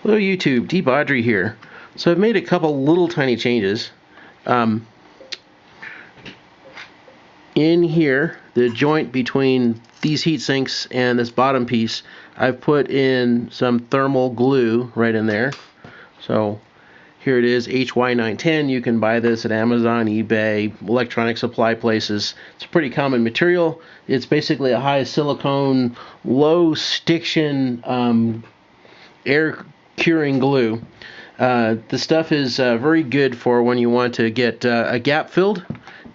Hello YouTube, De-bodgery here. So I've made a couple little tiny changes. In here, the joint between these heat sinks and this bottom piece, I've put in some thermal glue right in there. So here it is, HY910. You can buy this at Amazon, eBay, electronic supply places. It's a pretty common material. It's basically a high silicone, low stiction air curing glue. The stuff is very good for when you want to get a gap filled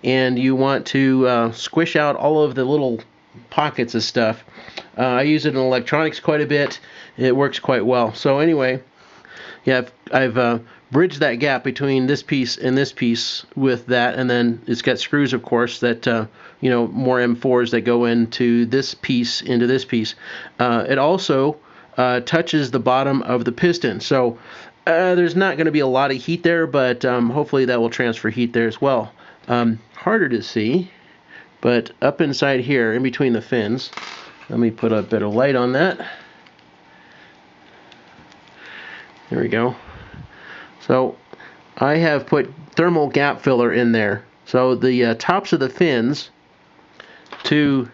and you want to squish out all of the little pockets of stuff. I use it in electronics quite a bit. It works quite well. So anyway, yeah, I've bridged that gap between this piece and this piece with that, and then it's got screws, of course, that more M4s that go into this piece, It also touches the bottom of the piston. So there's not going to be a lot of heat there, but hopefully that will transfer heat there as well. Harder to see, but up inside here, in between the fins, let me put a bit of light on that. There we go. So I have put thermal gap filler in there. So the tops of the fins to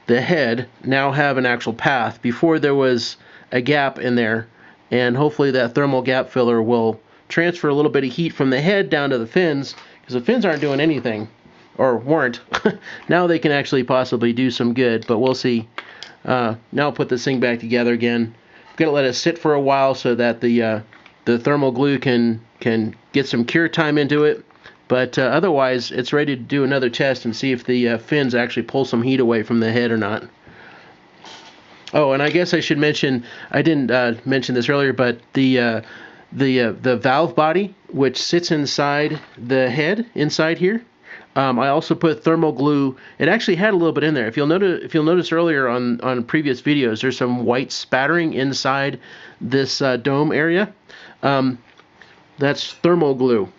the head now have an actual path. Before there was a gap in there, and hopefully that thermal gap filler will transfer a little bit of heat from the head down to the fins, because the fins aren't doing anything, or weren't. Now they can actually possibly do some good, but we'll see. Now I'll put this thing back together again. I'm gonna let it sit for a while so that the thermal glue can get some cure time into it, but otherwise it's ready to do another test and see if the fins actually pull some heat away from the head or not. Oh, and I guess I should mention, I didn't mention this earlier, but the valve body, which sits inside the head, inside here, I also put thermal glue. It actually had a little bit in there. If you'll notice earlier on previous videos, there's some white spattering inside this dome area. That's thermal glue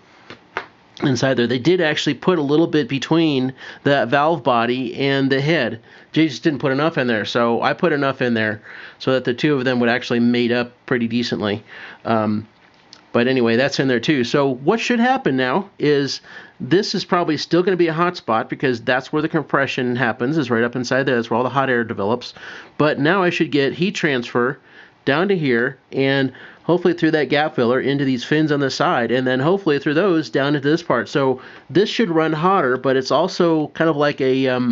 inside there. They did actually put a little bit between the valve body and the head. They just didn't put enough in there, so I put enough in there so that the two of them would actually mate up pretty decently. But anyway, that's in there too. So what should happen now is this is probably still going to be a hot spot, because that's where the compression happens, is right up inside there. That's where all the hot air develops. But now I should get heat transfer down to here, and hopefully through that gap filler into these fins on the side, and then hopefully through those down into this part. So this should run hotter, but it's also kind of like a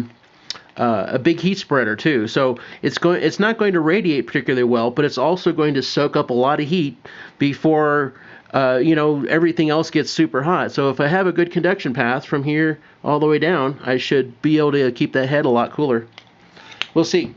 big heat spreader too. So it's not going to radiate particularly well, but it's also going to soak up a lot of heat before everything else gets super hot. So if I have a good conduction path from here all the way down, I should be able to keep that head a lot cooler. We'll see.